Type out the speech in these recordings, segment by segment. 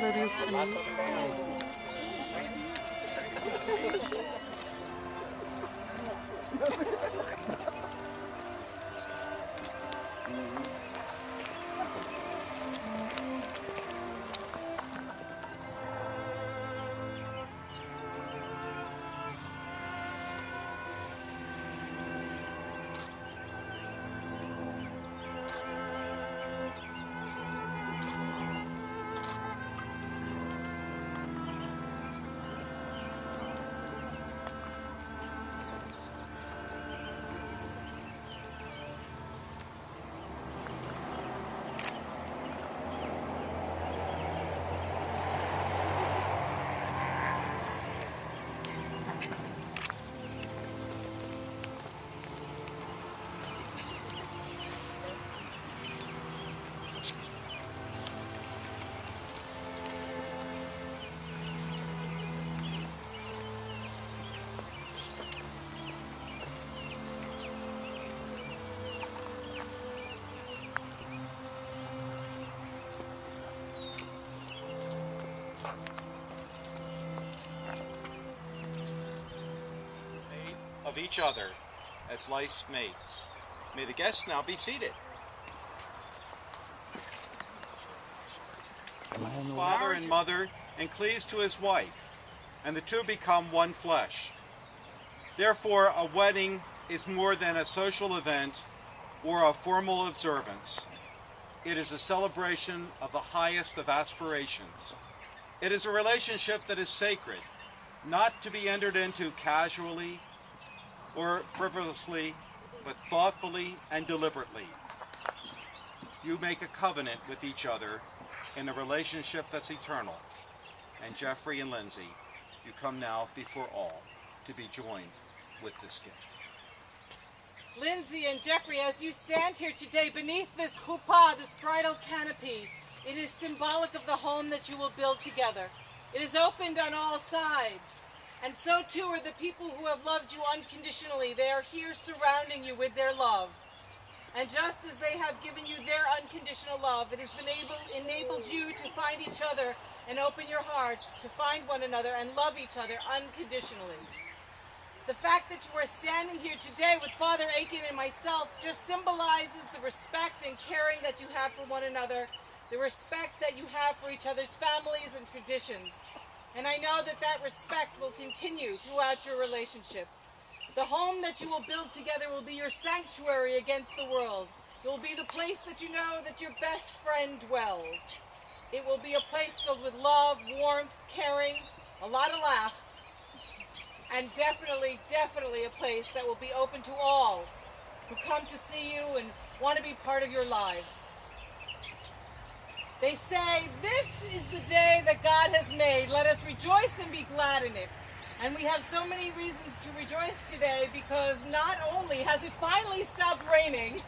that is cute. Of each other as life's mates. May the guests now be seated. Father and mother and cleaves to his wife, and the two become one flesh. Therefore, a wedding is more than a social event or a formal observance. It is a celebration of the highest of aspirations. It is a relationship that is sacred, not to be entered into casually or frivolously, but thoughtfully and deliberately. You make a covenant with each other in a relationship that's eternal. And Jeffrey and Lindsay, you come now before all to be joined with this gift. Lindsay and Jeffrey, as you stand here today beneath this kipah, this bridal canopy, it is symbolic of the home that you will build together. It is opened on all sides. And so too are the people who have loved you unconditionally. They are here surrounding you with their love. And just as they have given you their unconditional love, it has enabled you to find each other and open your hearts to find one another and love each other unconditionally. The fact that you are standing here today with Father Aiken and myself just symbolizes the respect and caring that you have for one another, the respect that you have for each other's families and traditions. And I know that that respect will continue throughout your relationship. The home that you will build together will be your sanctuary against the world. It will be the place that you know that your best friend dwells. It will be a place filled with love, warmth, caring, a lot of laughs, and definitely a place that will be open to all who come to see you and want to be part of your lives. They say, this is the day that God has made. Let us rejoice and be glad in it. And we have so many reasons to rejoice today because not only has it finally stopped raining,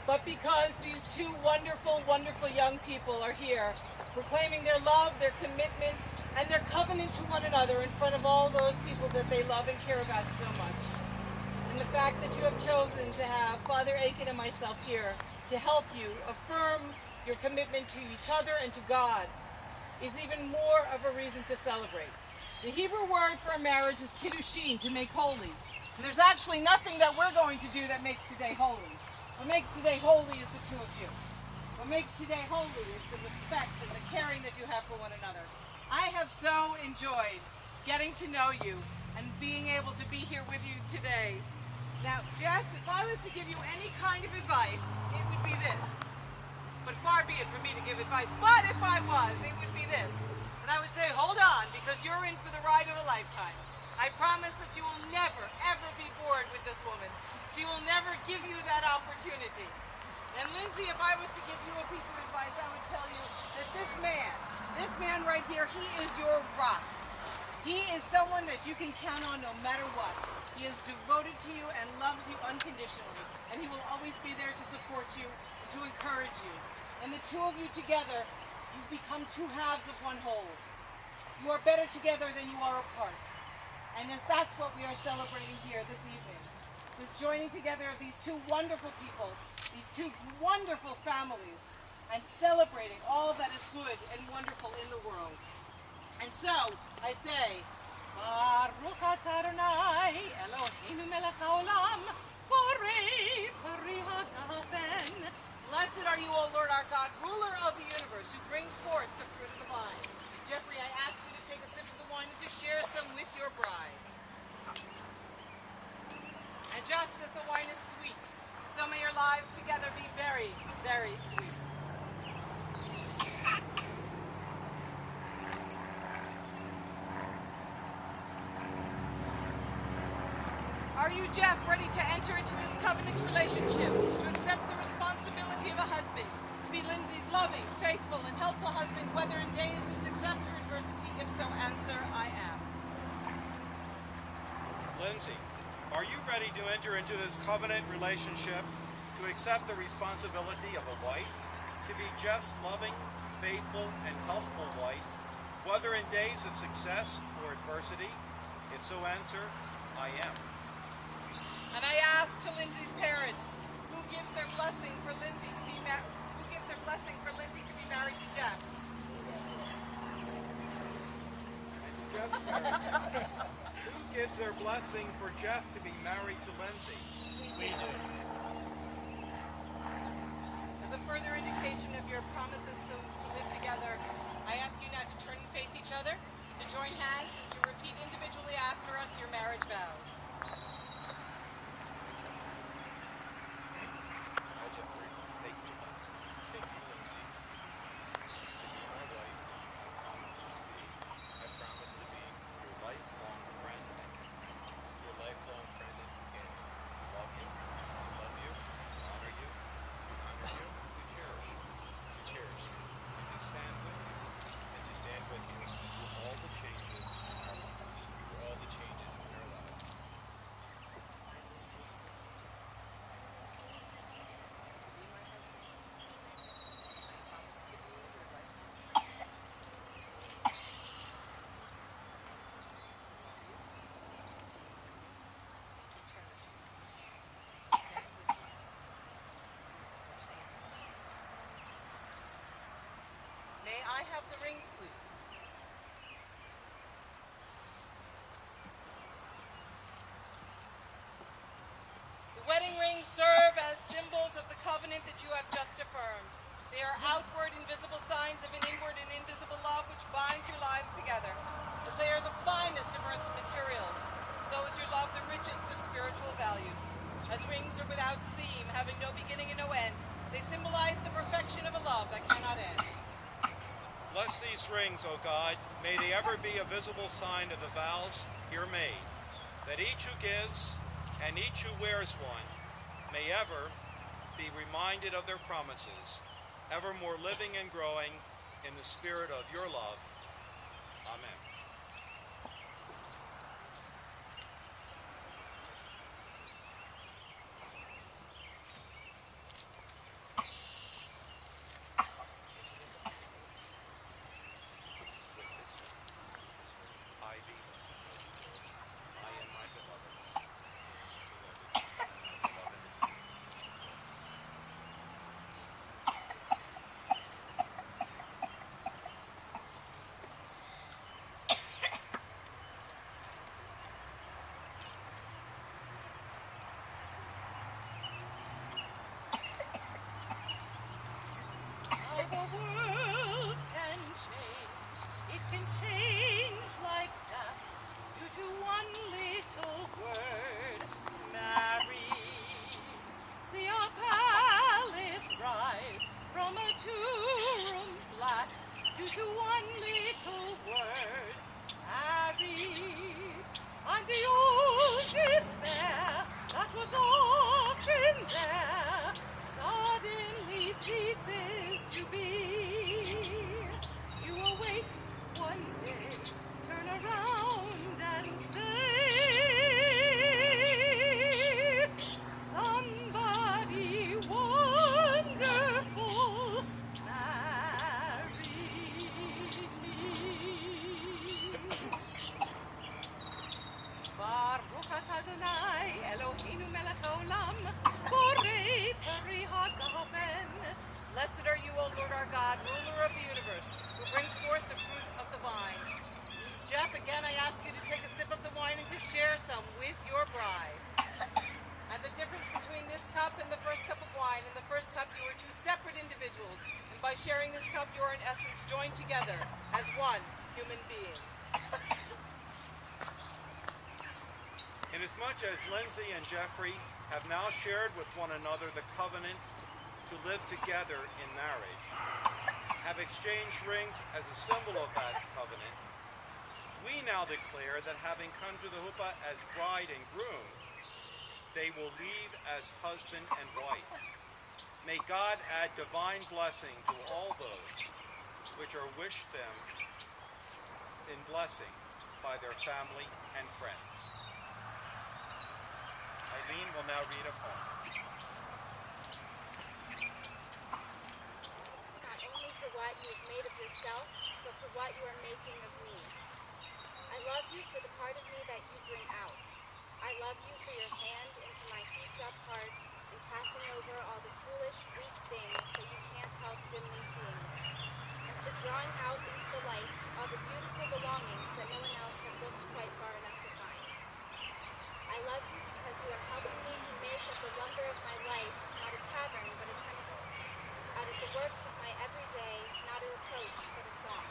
but because these two wonderful, wonderful young people are here proclaiming their love, their commitment, and their covenant to one another in front of all those people that they love and care about so much. And the fact that you have chosen to have Father Aiken and myself here to help you affirm your commitment to each other and to God is even more of a reason to celebrate. The Hebrew word for a marriage is kiddushin, to make holy. And there's actually nothing that we're going to do that makes today holy. What makes today holy is the two of you. What makes today holy is the respect and the caring that you have for one another. I have so enjoyed getting to know you and being able to be here with you today. Now, Jeff, if I was to give you any kind of advice, it would be this. But far be it for me to give advice. But if I was, it would be this. And I would say, hold on, because you're in for the ride of a lifetime. I promise that you will never, ever be bored with this woman. She will never give you that opportunity. And Lindsay, if I was to give you a piece of advice, I would tell you that this man right here, he is your rock. He is someone that you can count on no matter what. He is devoted to you and loves you unconditionally. And he will always be there to support you, to encourage you. And the two of you together, you become two halves of one whole. You are better together than you are apart. And that's what we are celebrating here this evening. this joining together of these two wonderful people, these two wonderful families, and celebrating all that is good and wonderful in the world. And so, I say, Baruch atah Adonai Eloheinu melech haolam, borei pari hagafen. Blessed are you, O Lord our God, ruler of the universe, who brings forth the fruit of the vine. Jeffrey, I ask you to take a sip of the wine and to share some with your bride. And just as the wine is sweet, so may your lives together be very, very sweet. Are you, Jeff, ready to enter into this covenant relationship, to accept the responsibility of a husband, to be Lindsay's loving, faithful, and helpful husband, whether in days of success or adversity? If so, answer, I am. Lindsay, are you ready to enter into this covenant relationship, to accept the responsibility of a wife, to be Jeff's loving, faithful, and helpful wife, whether in days of success or adversity? If so, answer, I am. And I ask to Lindsay's parents, who gives their blessing for Lindsay to be married to Jeff? Jeff's parents, who gives their blessing for Jeff to be married to Lindsay? We do. As a further indication of your promises to live together, I ask you now to turn and face each other, to join hands, and to repeat individually after us your marriage vows. May I have the rings, please? The wedding rings serve as symbols of the covenant that you have just affirmed. They are outward and visible signs of an inward and invisible love which binds your lives together. As they are the finest of earth's materials, so is your love the richest of spiritual values. As rings are without seam, having no beginning and no end, they symbolize the perfection of a love that cannot end. Bless these rings, O God. May they ever be a visible sign of the vows here made, that each who gives and each who wears one may ever be reminded of their promises, ever more living and growing in the spirit of your love. Amen. Adonai, Eloheinu melech haolam, borei peri hagafen. Blessed are you, O Lord our God, ruler of the universe, who brings forth the fruit of the vine. Jeff, again I ask you to take a sip of the wine and to share some with your bride. And the difference between this cup and the first cup of wine, in the first cup you were two separate individuals, and by sharing this cup you are in essence joined together as one human being. Inasmuch as Lindsay and Jeffrey have now shared with one another the covenant to live together in marriage, have exchanged rings as a symbol of that covenant, we now declare that having come to the huppah as bride and groom, they will leave as husband and wife. May God add divine blessing to all those which are wished them in blessing by their family and friends. Eileen will now read a poem. Not only for what you have made of yourself, but for what you are making of me. I love you for the part of me that you bring out. I love you for your hand into my heaped up heart and passing over all the foolish, weak things that you can't help dimly seeing. And for drawing out into the light all the beautiful belongings that no one else had looked quite far enough to find. I love you because you are helping me to make of the lumber of my life not a tavern but a temple, out of the works of my everyday not a reproach but a song.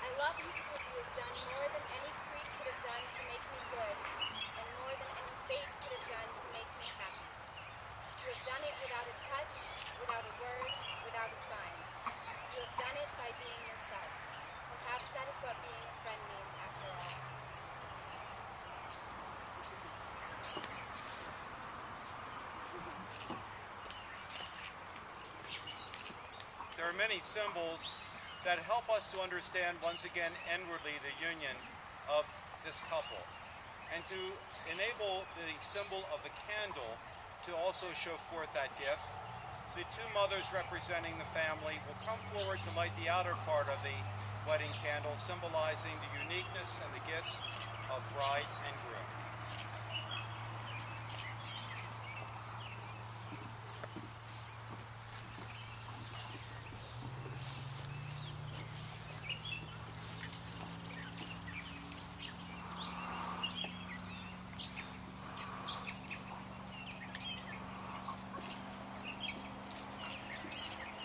I love you because you have done more than any creed could have done to make me good, and more than any fate could have done to make me happy. You have done it without a touch, without a word, without a sign. You have done it by being yourself. Perhaps that is what being a friend means after all. There are many symbols that help us to understand once again inwardly the union of this couple, and to enable the symbol of the candle to also show forth that gift. The two mothers representing the family will come forward to light the outer part of the wedding candle, symbolizing the uniqueness and the gifts of bride and groom.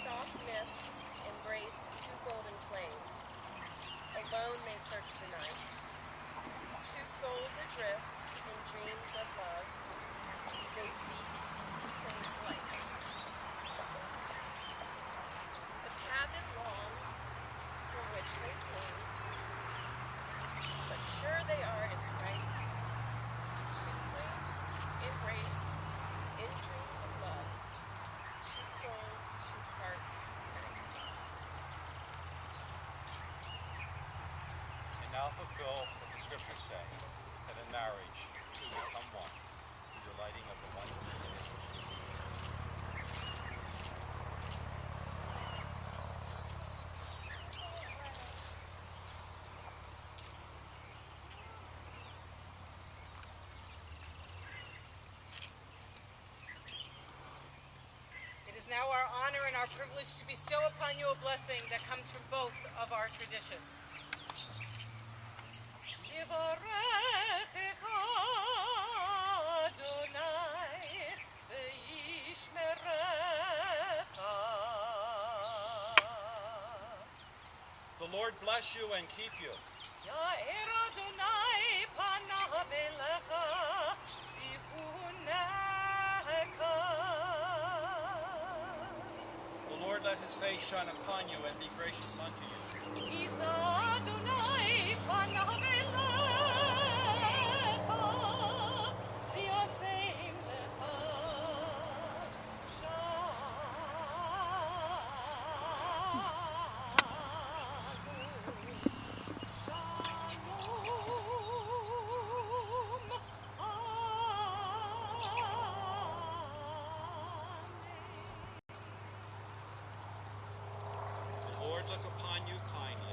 Soft mist embrace two golden flames. Alone they search the night. Two souls adrift in dreams of love. They seek to claim life. The path is long from which they came, but sure they are its right. Two flames embrace in dreams of love. Two souls, two hearts unite. And now fulfill what the scriptures say, that in marriage two become one, through the lighting of the one candle. It is now our honor and our privilege to bestow upon you a blessing that comes from both of our traditions. Yivarechecha Adonai ve'yishmerecha. The Lord bless you and keep you. Ya'er Adonai panav elecha v'yichunecha. The Lord let his face shine upon you and be gracious unto you. Yisa Adonai panav elecha v'yaseim lecha shalom. The Lord look upon you kindly